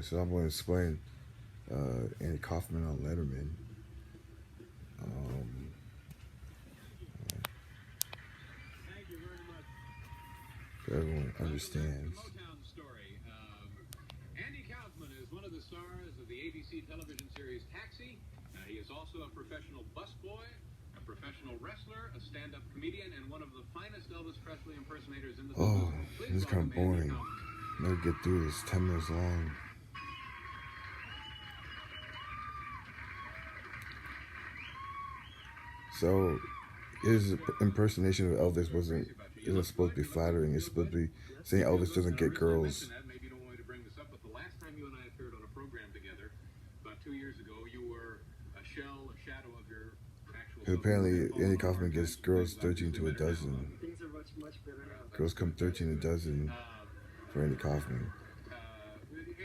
So I'm going to explain Andy Kaufman on Letterman. So everyone understands. Andy Kaufman is one of the stars of the ABC television series Taxi. He is also a professional busboy, a professional wrestler, a stand-up comedian, and one of the finest Elvis Presley impersonators in the business. Oh, this is kind of boring. Never get through this. 10 minutes long. So his impersonation of Elvis isn't supposed to be flattering. It's supposed to be saying Elvis doesn't get girls. Maybe you don't want me to bring this up, but the last time you and I appeared on a program together, about 2 years ago, you were a shell, a shadow of your actual. Because apparently Andy Kaufman gets girls 13 to a dozen. Things are much better now. Girls come 13 a dozen for Andy Kaufman.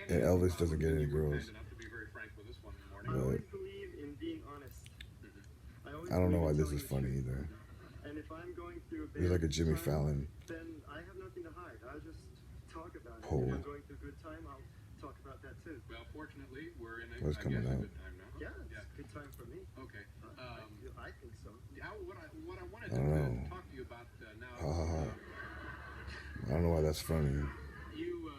And Elvis doesn't get any girls. I always believe in being honest. I don't know why this is funny either. And if I'm going through a He's like a Jimmy Fallon. then I have nothing to hide. I'll just talk about it. Pole. If I'm going through a good time, I'll talk about that too. Well, fortunately, we're in a, What's coming out? good time now. Yeah, it's a good time for me. Okay. I think so. What I wanted I don't know. to talk to you about now. Ha ha ha. I don't know why that's funny. You,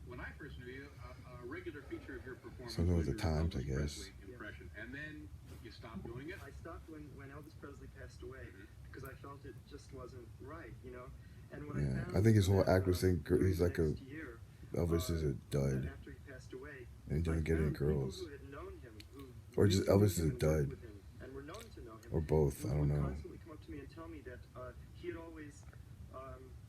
when I first knew you, a regular feature of your performance. Something with was the your times, I Elvis guess. Presley impression, and then you stopped doing it. I stopped when Elvis Presley passed away because I felt it just wasn't right, you know. And what Yeah, I found I think his whole that, act was saying he's like a next year, Elvis is a dud, after he passed away, and he doesn't get any I found people girls, who had known him, who or just knew Elvis is him a and worked dud, with him and were known to know him, or both. I don't would know. constantly come up to me and tell me that he had always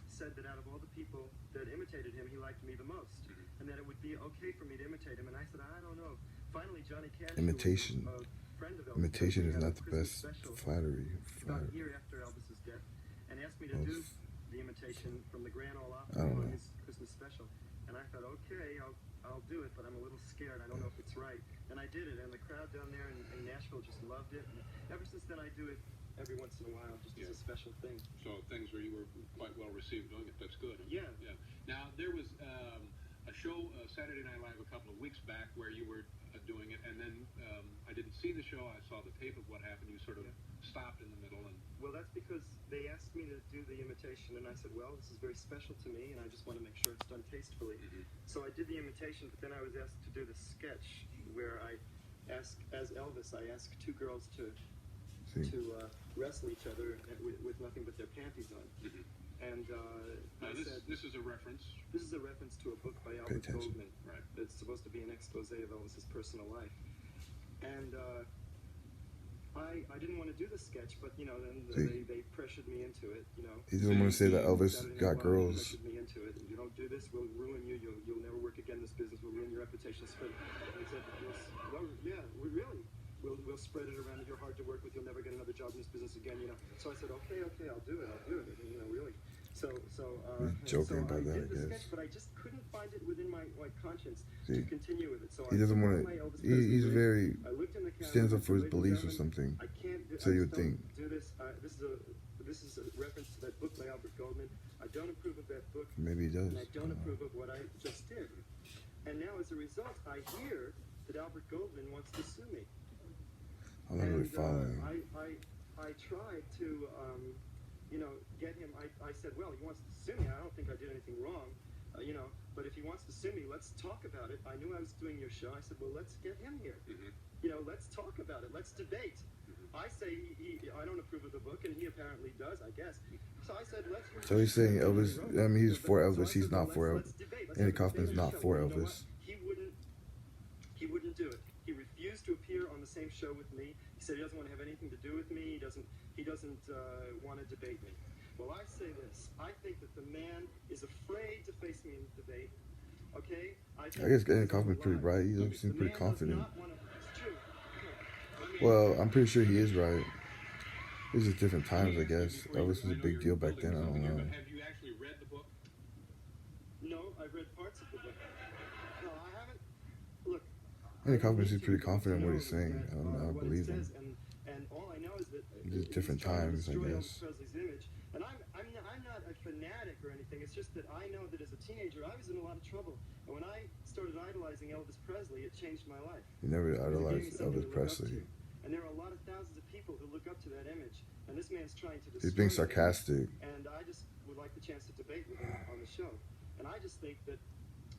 said that out of all the people that imitated him, he liked me the most, and that it would be okay for me to imitate him. And I said, I don't know. Finally, Johnny Cash, Imitation. who was a friend of Elvis Imitation Presley, is had not a the Christmas best special flattery. about a year after Elvis's death, and asked me to do the imitation from the Grand Ole Opry on his Christmas special. And I thought, okay, I'll do it, but I'm a little scared. I don't know if it's right. And I did it, and the crowd down there in Nashville just loved it. And ever since then, I do it every once in a while, just as a special thing. So things where you were quite well received doing it. That's good. Yeah. Yeah. Now there was a show, Saturday Night Live, a couple of weeks back where you were doing it, and then I didn't see the show. I saw the tape of what happened. You sort of stopped in the middle, and well, that's because they asked me to do the imitation, and I said, well, this is very special to me, and I just want to make sure it's done tastefully. So I did the imitation, but then I was asked to do the sketch where I asked, as Elvis, I asked two girls to wrestle each other with nothing but their panties on. And I said, this is a reference. This is a reference to a book by Albert Goldman. Right. It's supposed to be an expose of Elvis's personal life. And I didn't want to do the sketch, but you know, then they pressured me into it. You know, He didn't want to say that Elvis got girls. Pressured me into it. If you don't do this, we'll ruin you. You'll never work again in this business. We'll ruin your reputation. And he said, well, yeah, we really. We'll spread it around that you're hard to work with. You'll never get another job in this business again. You know. So I said, okay, I'll do it. And, you know, really. So joking about I that, did the I guess. sketch, but I just couldn't find it within my conscience See, to continue with it. So he doesn't want to. He's very stands up for his beliefs or something. I can't do, So you would think. Do this. This is a reference to that book by Albert Goldman. I don't approve of that book. Maybe he does. And I don't approve of what I just did. And now, as a result, I hear that Albert Goldman wants to sue me. I'm not really following. I tried to, you know, get him. I said, well, he wants to sue me. I don't think I did anything wrong, you know. But if he wants to sue me, let's talk about it. I knew I was doing your show. I said, well, let's get him here. You know, let's talk about it. Let's debate. I say I don't approve of the book, and he apparently does, I guess. So I said, let's. So he's saying Elvis. I mean, he's for Elvis. He's not for Elvis. Andy Kaufman's not for Elvis. He wouldn't do it. He refused to appear on the same show with me. He said he doesn't want to have anything to do with me. He doesn't want to debate me. Well, I say this. I think that the man is afraid to face me in debate. Okay? I guess Andy Kaufman's pretty right. He seems pretty confident. Well, I'm pretty sure he is right. These are different times, I guess. Elvis was a big deal back then. I don't know. Have you actually read the book? No, I've read parts of the book. No, I haven't. Look. Andy Kaufman seems pretty confident in what he's saying. I don't know. I believe him. And all I know is that These different times, I guess. Presley's image, and I'm not a fanatic or anything. It's just that I know that as a teenager, I was in a lot of trouble. And when I started idolizing Elvis Presley, it changed my life. You never Because it gave me idolized something Elvis to look up Presley. to. And there are a lot of thousands of people who look up to that image. And this man's trying to destroy He's being that sarcastic. image. And I just would like the chance to debate with him on the show. And I just think that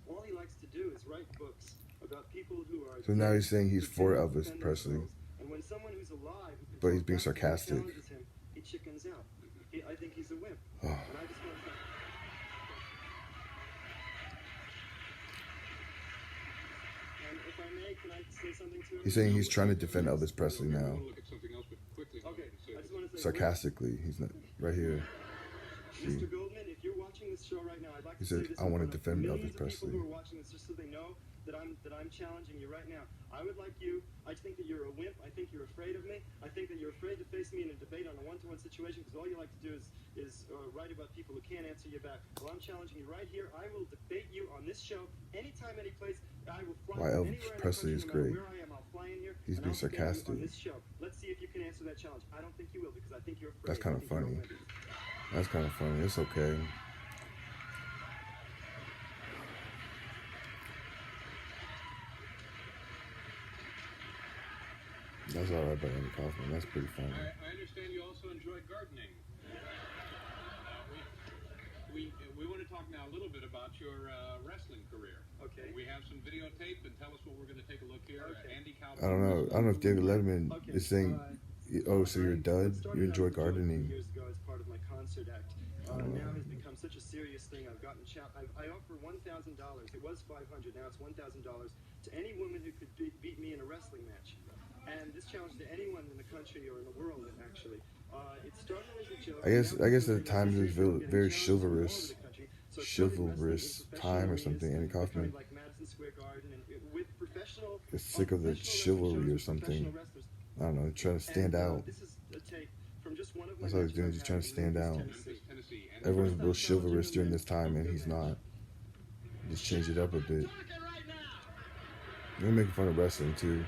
all he likes to do is write books about people who are. So now he's saying he's for pretending to Elvis defend Presley. themselves. And when someone who's alive, who But he's being controls destiny sarcastic. challenges him, he chickens out. I think he's a wimp. Oh. And I just want to say. And if I may, can I say something to him? He's saying he's trying to defend Elvis Presley I now. want to look at something else, but quickly. Okay, I just want to say. Sarcastically. He's not right here. See? Mr. Goldman, if you're watching this show right now, I'd like He to say said, this I in want to front of defend millions Elvis of people Presley. who are watching this, just so they know that I'm challenging you right now. I would like you. I think that you're a wimp. I think you're afraid of me. I think that you're afraid to face me in a debate on a one-to-one situation because all you like to do is write about people who can't answer you back. Well, I'm challenging you right here. I will debate you on this show anytime, any place. I will fly Why Elvis anywhere in the Presley country, is no matter great. where I am. I'll fly in here. He's and being I'll debate you sarcastic. on this show. Let's see if you can answer that challenge. I don't think you will because I think you're afraid. That's kind I of think you're a funny. wimp. That's kind of funny. It's okay. That's all right by Andy Kaufman. That's pretty funny. I understand you also enjoy gardening. We want to talk now a little bit about your wrestling career. Okay. We have some videotape, and tell us what we're going to take a look here. Okay. Andy Kaufman. I don't know. I don't know if David Letterman Okay, is saying, oh, so you're a dud? You enjoy gardening. Years ago, as part of my concert act, now has become such a serious thing. I've gotten I offer $1,000. It was $500. Now it's $1,000 to any woman who could beat me in a wrestling match. And this challenge to anyone in the country or in the world, actually. It started as a joke. I guess at the time it was very chivalrous time or something. Andy Kaufman Like Madison Square Garden and with professional. is sick of the chivalry or something. I don't know, trying to stand out. This is a tape from just one of my That's all he's doing. He's trying to stand out. Everyone's real chivalrous during this time, and he's not. Just change it up a bit. They're making fun of wrestling too.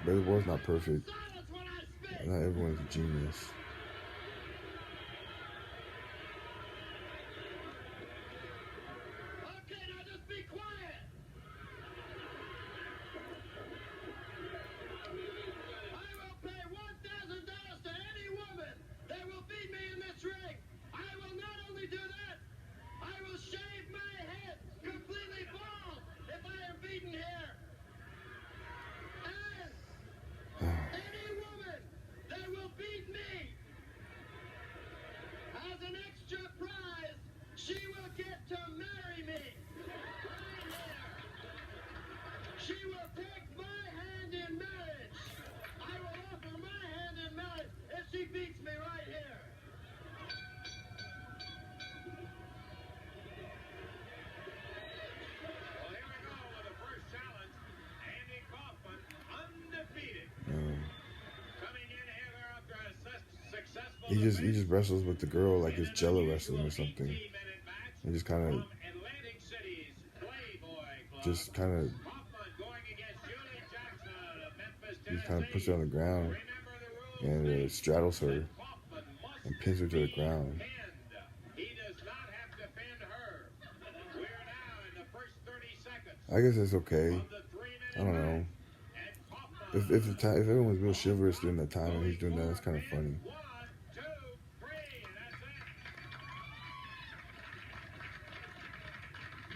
But the world's not perfect. Not everyone's a genius. Okay, now just be quiet. I will pay $1,000 to any woman that will beat me in this ring. I will not only do that, I will shave my head completely bald if I am beaten here. And any woman that will beat me as an extra prize, she will get to marry me. Right here. She will take my hand in marriage. I will offer my hand in marriage if she beats me right here. Well, here we go with the first challenge. Andy Kaufman, undefeated. Coming in here, they're after a successful. He just wrestles with the girl like it's Jello wrestling or something. He just kind of Atlantic City's Playboy Club. just kind of Kaufman going against Julie Jackson of Memphis, he kind of puts her Tennessee. on the ground Remember the rules. and straddles her Kaufman must and pins her to the be ground. pinned. He does not have to pin her. We're now in the first 30 seconds I guess it's okay. of the 3-minute I don't know. match. And Kaufman If everyone's real chivalrous during that time and he's doing that, it's kind of funny. 1, 2, 3, and that's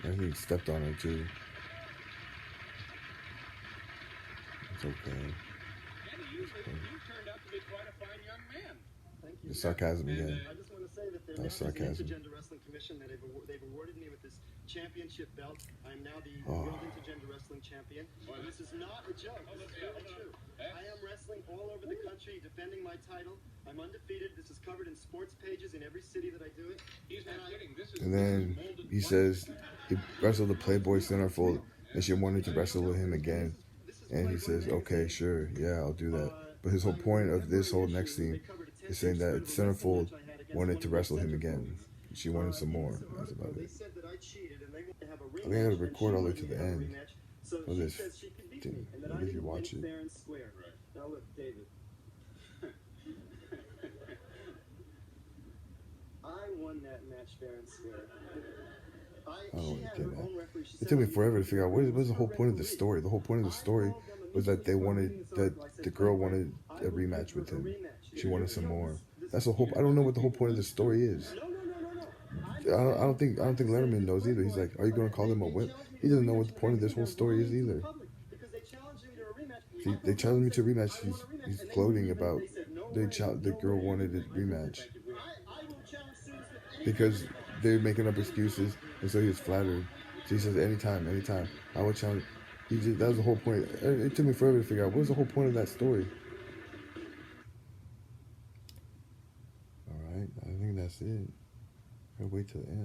it. I think he stepped on her too. It's okay. Andy, you turned out to be quite a fine young man. Thank you. The sarcasm again. I just want to say that there That now was is an sarcasm. Intergender Wrestling Commission that they've awarded me with this championship belt. I'm now the Oh. World Intergender Wrestling Champion. And this is not a joke. This is really true. I am wrestling all over the country, defending my title. I'm undefeated. This is covered in sports pages in every city that I do it. He's not kidding. This is And then he says he wrestled the Playboy Centerfold and she wanted to wrestle with him again. And he says, okay, sure, yeah, I'll do that. But his whole point of this whole next scene is saying that Centerfold wanted to wrestle him again. She wanted some more. That's about They it. said that I cheated and they want to have a I rematch. gotta record all the way to the and she end. wanted me to have a rematch. So Well, she this says she can beat me didn't- and that at I least you didn't watch win it. fair and square. Now look, David. making that match fair and square. I don't She really had get her that. own referee. She It said, took me "I'm forever to figure out what using was the her whole point of the referee." story. The whole point of the story I called them was that they immediately wanted in the that circle. I said, the girl "Frank, wanted I a will rematch give her with a him. rematch." She wanted some You know, more. this That's the whole. I don't know what the whole point of the story is. No. I don't think Letterman knows either. He's like, are you going to call them a wimp? He doesn't know what the point of this whole story is either. See, they challenged me to a rematch. He's gloating about the girl wanted a rematch because they're making up excuses, and so he was flattered. So he says, anytime, anytime, I will challenge. That was the whole point. It took me forever to figure out what was the whole point of that story. All right, I think that's it. I'll wait till the end.